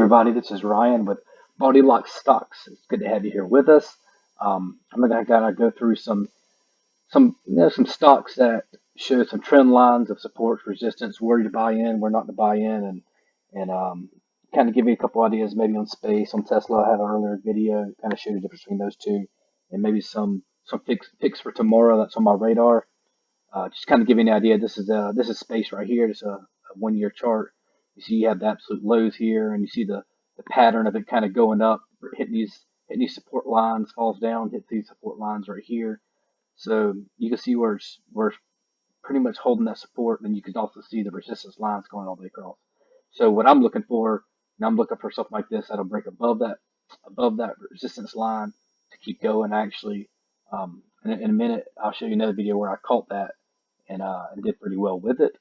everybody, this is Ryan with Body Lock Stocks. It's good to have you here with us. I'm gonna go through some stocks that show some trend lines of support, resistance, where to buy in, where not to buy in, and kind of give you a couple ideas maybe on space, on Tesla. I had an earlier video kind of show the difference between those two, and maybe some picks for tomorrow that's on my radar. Just kind of give you an idea. This is space right here. This is a 1 year chart. You see you have the absolute lows here, and you see the pattern of it kind of going up, hitting these support lines, falls down, hits these support lines right here. So you can see where it's pretty much holding that support, and you can also see the resistance lines going all the way across. So what I'm looking for, and I'm looking for something like this that'll break above that resistance line to keep going. Actually, in a minute, I'll show you another video where I caught that and did pretty well with it.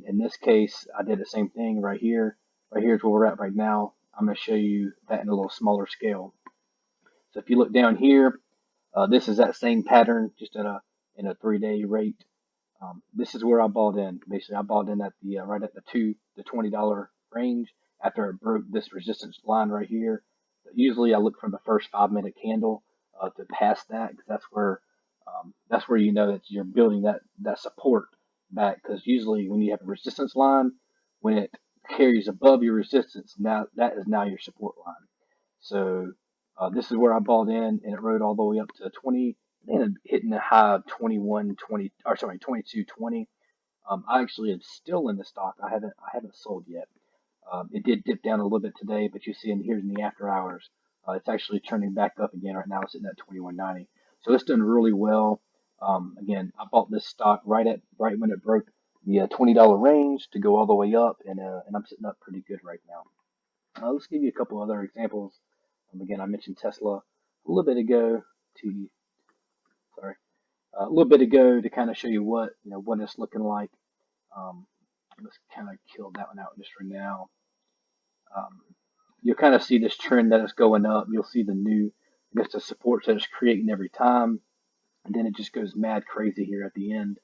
In this case, I did the same thing right here. Right here is where we're at right now. I'm going to show you that in a little smaller scale. So if you look down here, this is that same pattern, just in a 3-day rate. This is where I bought in. Basically, I bought in at the right at the $20 range after it broke this resistance line right here. Usually, I look for the first 5-minute candle to pass that, because that's where you know that you're building that support back. Because usually, when you have a resistance line, when it carries above your resistance, now that is now your support line. So this is where I bought in, and it rode all the way up to 20, and hitting the high of 21.20, or sorry, 22.20. I actually am still in the stock. I haven't sold yet. It did dip down a little bit today, but you see here's in the after hours, it's actually turning back up again right now. It's sitting at 21.90. So it's done really well. Again, I bought this stock right when it broke the $20 range to go all the way up, and I'm sitting up pretty good right now. Let's give you a couple other examples. Again, I mentioned Tesla a little bit ago to kind of show you what it's looking like. Let's kind of kill that one out just for now. You'll kind of see this trend that it's going up. You'll see the supports that it's creating every time, and then it just goes mad crazy here at the end.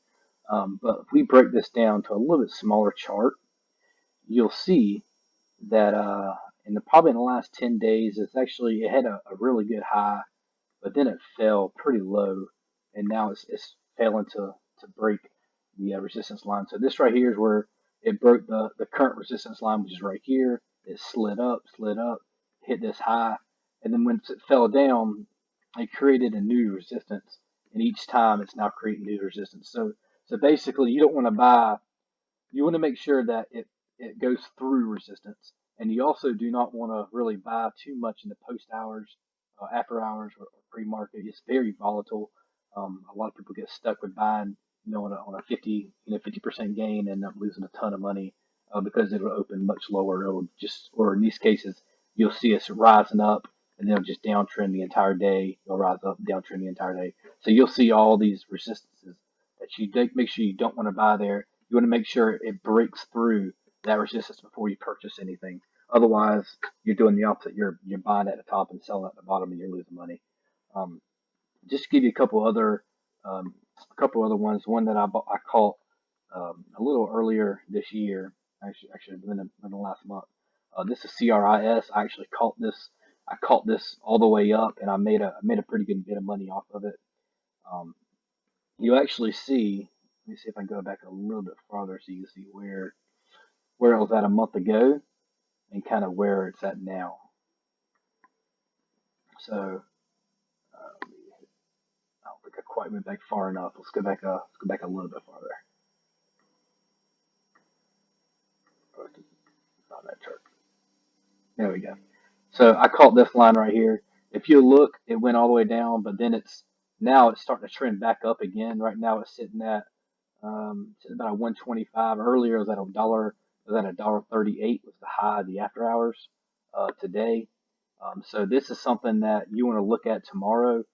But if we break this down to a little bit smaller chart, you'll see that probably in the last 10 days, it had a really good high, but then it fell pretty low, and now it's failing to break the resistance line. So this right here is where it broke the current resistance line, which is right here. It slid up, hit this high, and then when it fell down, it created a new resistance, and each time it's now creating new resistance. So basically, you don't want to buy. You want to make sure that it goes through resistance, and you also do not want to really buy too much in the post hours, after hours, or pre-market. It's very volatile. A lot of people get stuck with buying, on a 50% gain, and end up losing a ton of money because it'll open much lower. Or in these cases, you'll see us rising up, and then it'll just downtrend the entire day. It'll rise up, downtrend the entire day. So you'll see all these resistances that you make sure you don't want to buy there. You want to make sure it breaks through that resistance before you purchase anything. Otherwise, you're doing the opposite. You're buying at the top and selling at the bottom, and you're losing money. Just to give you a couple other ones. One that I caught a little earlier this year, actually in the last month. This is CRIS. I actually caught this. I caught this all the way up, and I made a pretty good bit of money off of it. You actually see. Let me see if I can go back a little bit farther so you can see where it was at a month ago and kind of where it's at now. So I don't think I quite went back far enough. Let's go back a little bit farther. Not that chart. There we go. So I caught this line right here. If you look, it went all the way down, but then now it's starting to trend back up again. Right now it's sitting at about a 125. Earlier it was at $1.38 was the high of the after hours today. So this is something that you want to look at tomorrow.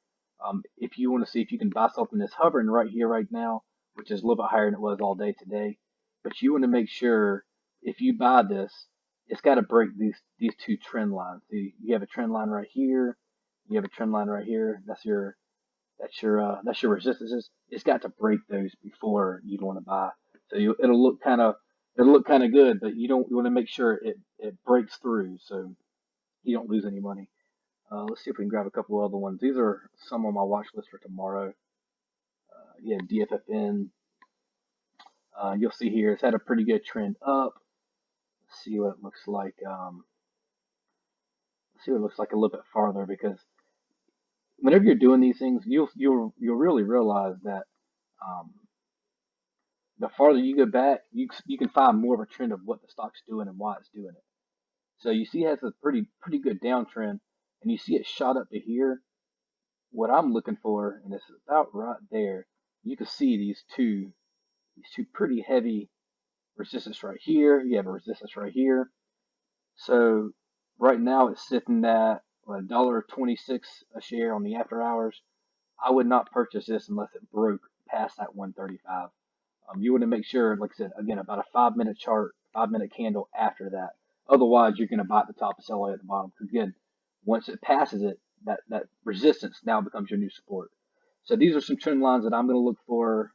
If you want to see if you can buy something that's hovering right here right now, which is a little bit higher than it was all day today. But you want to make sure if you buy this, it's got to break these two trend lines. So you have a trend line right here. You have a trend line right here. That's your resistances. It's got to break those before you'd want to buy. So it'll look kind of it'll look kind of good, but you want to make sure it breaks through so you don't lose any money. Let's see if we can grab a couple other ones. These are some on my watch list for tomorrow. Yeah, DFFN. You'll see here it's had a pretty good trend up. Let's see what it looks like. Let's see what it looks like a little bit farther, because whenever you're doing these things, you'll really realize that um, the farther you go back, you can find more of a trend of what the stock's doing and why it's doing it. So you see it has a pretty good downtrend, and you see it shot up to here. What I'm looking for, and it's about right there, you can see these two pretty heavy resistance right here. You have a resistance right here. So right now it's sitting at $1.26 a share on the after hours. I would not purchase this unless it broke past that 135. You want to make sure, like I said, again, about a 5 minute chart, 5 minute candle after that. Otherwise, you're going to buy at the top and sell at the bottom. Because again, once it passes it, that resistance now becomes your new support. So these are some trend lines that I'm going to look for.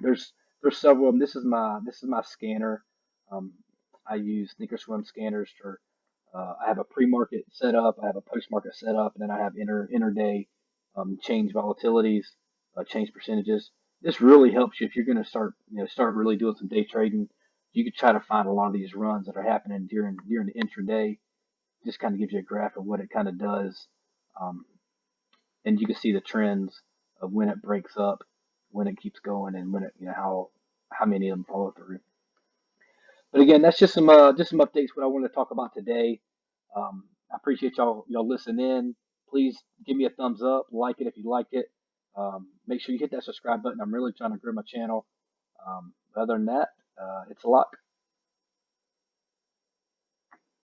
There's there's several of them. This is my scanner. Um, I use Thinkorswim scanners for. I have a pre-market set up. I have a post-market set up, and then I have intraday change volatilities, change percentages. This really helps you if you're going to start really doing some day trading. You could try to find a lot of these runs that are happening during the intraday. Just kind of gives you a graph of what it kind of does, um, and you can see the trends of when it breaks up, when it keeps going, and when it how many of them follow through. But again, that's just some updates what I wanted to talk about today. I appreciate y'all listening in. Please give me a thumbs up, like it if you like it. Make sure you hit that subscribe button. I'm really trying to grow my channel. Other than that, it's a lot.